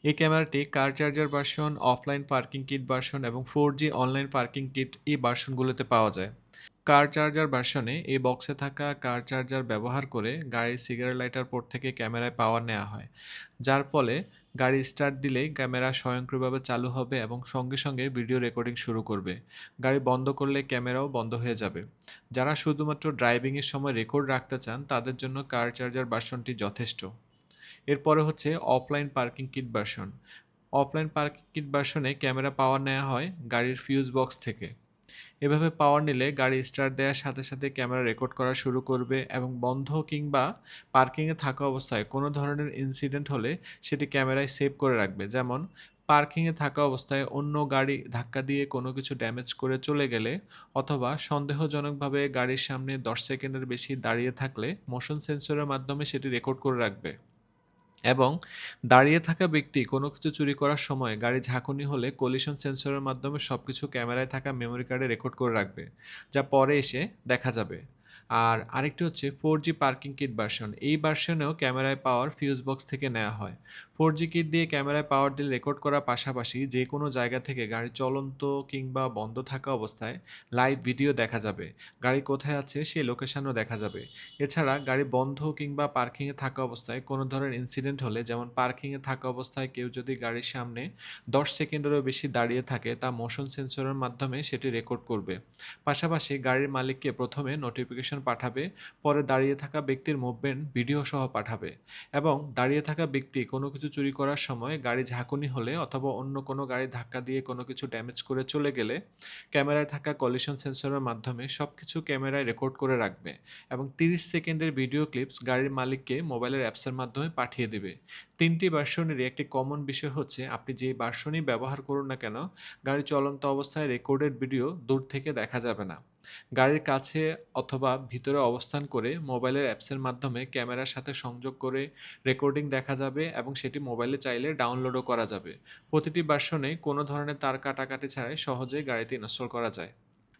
এই ক্যামেরাটি car charger version, offline parking kit version এবং 4G অনলাইন পার্কিং কিট এই ভার্সনগুলোতে পাওয়া যায়। কার চার্জার ভার্সনে এই বক্সে থাকা কার চার্জার ব্যবহার করে গাড়ির সিগারেট লাইটার পোর্ট থেকে ক্যামেরায় পাওয়ার নেওয়া হয়, যার ফলে গাড়ি স্টার্ট দিলেই ক্যামেরা স্বয়ংক্রিয়ভাবে চালু হবে এবং সঙ্গে সঙ্গে ভিডিও রেকর্ডিং শুরু করবে। গাড়ি বন্ধ করলে ক্যামেরাও বন্ধ হয়ে যাবে। যারা শুধুমাত্র ড্রাইভিংয়ের সময় রেকর্ড রাখতে চান তাদের জন্য কার চার্জার ভার্সনটি যথেষ্ট। এরপরে হচ্ছে offline parking kit version. Offline parking kit ভার্সনে ক্যামেরা পাওয়ার নেওয়া হয় গাড়ির ফিউজ বক্স থেকে। এভাবে পাওয়ার নিলে গাড়ি স্টার্ট দেওয়ার সাথে সাথে ক্যামেরা রেকর্ড করা শুরু করবে এবং বন্ধ কিংবা পার্কিংয়ে থাকা অবস্থায় কোনো ধরনের ইনসিডেন্ট হলে সেটি ক্যামেরায় সেভ করে রাখবে। যেমন পার্কিংয়ে থাকা অবস্থায় অন্য গাড়ি ধাক্কা দিয়ে কোনো কিছু ড্যামেজ করে চলে গেলে, অথবা সন্দেহজনকভাবে গাড়ির সামনে 10 সেকেন্ডের বেশি দাঁড়িয়ে থাকলে মোশন সেন্সরের মাধ্যমে সেটি রেকর্ড করে রাখবে। এবং দাঁড়িয়ে থাকা ব্যক্তি কোনো কিছু চুরি করার সময় গাড়ি ঝাঁকুনি হলে কলিশন সেন্সরের মাধ্যমে সবকিছু ক্যামেরায় থাকা মেমোরি কার্ডে রেকর্ড করে রাখবে, যা পরে এসে দেখা যাবে। আর আরেকটি হচ্ছে 4G পার্কিং কিট ভার্সন। এই ভার্সনেও ক্যামেরায় পাওয়ার ফিউজ বক্স থেকে নেওয়া হয়। 4G কিট দিয়ে ক্যামেরায় পাওয়ার দিলে রেকর্ড করার পাশাপাশি যে কোনো জায়গা থেকে গাড়ি চলন্ত কিংবা বন্ধ থাকা অবস্থায় লাইভ ভিডিও দেখা যাবে। গাড়ি কোথায় আছে সেই লোকেশনও দেখা যাবে। এছাড়া গাড়ি বন্ধ কিংবা পার্কিংয়ে থাকা অবস্থায় কোনো ধরনের ইনসিডেন্ট হলে, যেমন পার্কিংয়ে থাকা অবস্থায় কেউ যদি গাড়ির সামনে 10 সেকেন্ডেরও বেশি দাঁড়িয়ে থাকে, তা মোশন সেন্সরের মাধ্যমে সেটি রেকর্ড করবে। পাশাপাশি গাড়ির মালিককে প্রথমে নোটিফিকেশন পাঠাবে, পরে দাঁড়িয়ে থাকা ব্যক্তির মুভমেন্ট ভিডিও সহ পাঠাবে। এবং দাঁড়িয়ে থাকা ব্যক্তি কোনো কিছু চুরি করার সময় গাড়ি ঝাঁকুনি হলে অথবা অন্য কোনো গাড়ি ধাক্কা দিয়ে কোনো কিছু ড্যামেজ করে চলে গেলে ক্যামেরায় থাকা কলিশন সেন্সরের মাধ্যমে সবকিছু ক্যামেরায় রেকর্ড করে রাখবে এবং 30 সেকেন্ডের ভিডিও ক্লিপস গাড়ির মালিককে মোবাইলের অ্যাপসের মাধ্যমে পাঠিয়ে দেবে। তিনটি ভার্সনেরই একটি কমন বিষয় হচ্ছে, আপনি যে ভার্সনই ব্যবহার করুন না কেন, গাড়ি চলন্ত অবস্থায় রেকর্ডেড ভিডিও দূর থেকে দেখা যাবে না। গাড়ির কাছে অথবা ভিতরে অবস্থান করে মোবাইলের অ্যাপসের মাধ্যমে ক্যামেরার সাথে সংযোগ করে রেকর্ডিং দেখা যাবে এবং সেটি মোবাইলে চাইলে ডাউনলোডও করা যাবে। প্রতিটি ভার্সনে কোনো ধরনের তার কাটাকাটি ছাড়াই সহজেই গাড়িতে ইনস্টল করা যায়।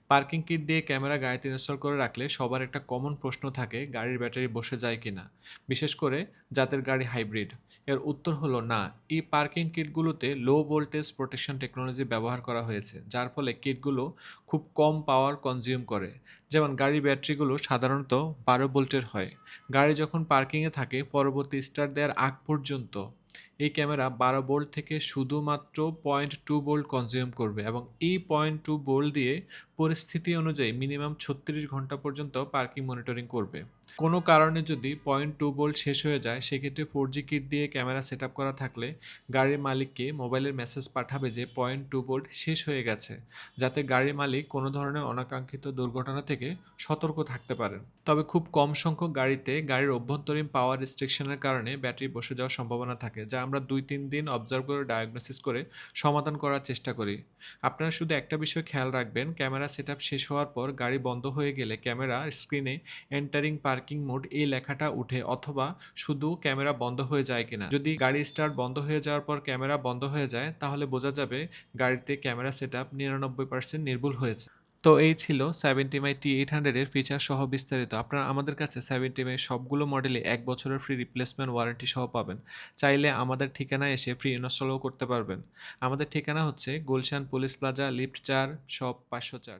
পার্কিং কিট দিয়ে ক্যামেরা গাড়িতে ইনস্টল করে রাখলে সবার একটা কমন প্রশ্ন থাকে, গাড়ির ব্যাটারি বসে যায় কিনা, বিশেষ করে যাদের গাড়ি হাইব্রিড। এর উত্তর হলো না। এই পার্কিং কিটগুলোতে লো ভোল্টেজ প্রোটেকশন টেকনোলজি ব্যবহার করা হয়েছে, যার ফলে কিটগুলো খুব কম পাওয়ার কনজিউম করে। যেমন গাড়ির ব্যাটারিগুলো সাধারণত 12 ভোল্টের হয়। গাড়ি যখন পার্কিংয়ে থাকে পরবর্তী স্টার্ট দেওয়ার আগ পর্যন্ত এই ক্যামেরা 12 ভোল্ট থেকে শুধুমাত্র 0.2 ভোল্ট কনজিউম করবে এবং এই 0.2 ভোল্ট দিয়ে পরিস্থিতি অনুযায়ী মিনিমাম 36 ঘন্টা পর্যন্ত পার্কিং মনিটরিং করবে। কোনো কারণে যদি 0.2 ভোল্ট শেষ হয়ে যায়, সেক্ষেত্রে 4G কিট দিয়ে ক্যামেরা সেট আপ করা থাকলে গাড়ির মালিককে মোবাইলের মেসেজ পাঠাবে যে 0.2 ভোল্ট শেষ হয়ে গেছে, যাতে গাড়ির মালিক কোনো ধরনের অনাকাঙ্ক্ষিত দুর্ঘটনা থেকে সতর্ক থাকতে পারেন। তবে খুব কম সংখ্যক গাড়িতে গাড়ির অভ্যন্তরীণ পাওয়ার রেস্ট্রিকশনের কারণে ব্যাটারি বসে যাওয়ার সম্ভাবনা থাকে, যা আমরা 2-3 দিন অবজার্ভ করে ডায়াগনোসিস করে সমাধান করার চেষ্টা করি। আপনারা শুধু একটা বিষয় খেয়াল রাখবেন, ক্যামেরা সেটআপ শেষ হওয়ার পর গাড়ি বন্ধ হয়ে গেলে ক্যামেরা স্ক্রিনে এন্টারিং পার্কিং মোড এই লেখাটা উঠে অথবা শুধু ক্যামেরা বন্ধ হয়ে যায় কিনা। যদি গাড়ি স্টার্ট বন্ধ হয়ে যাওয়ার পর ক্যামেরা বন্ধ হয়ে যায়, তাহলে বোঝা যাবে গাড়িতে ক্যামেরা সেটআপ 99% নির্ভুল হয়েছে। তো এই ছিল 70 মাই T800 এর ফিচার সহ বিস্তারিত। আপনারা আমাদের কাছে 70 মাই সবগুলো মডেলে 1 বছরের ফ্রি রিপ্লেসমেন্ট ওয়ারেন্টি সহ পাবেন। চাইলে আমাদের ঠিকানায় এসে ফ্রি ইনস্টলও করতে পারবেন। আমাদের ঠিকানা হচ্ছে Gulshan police plaza, lift 4, shop 504।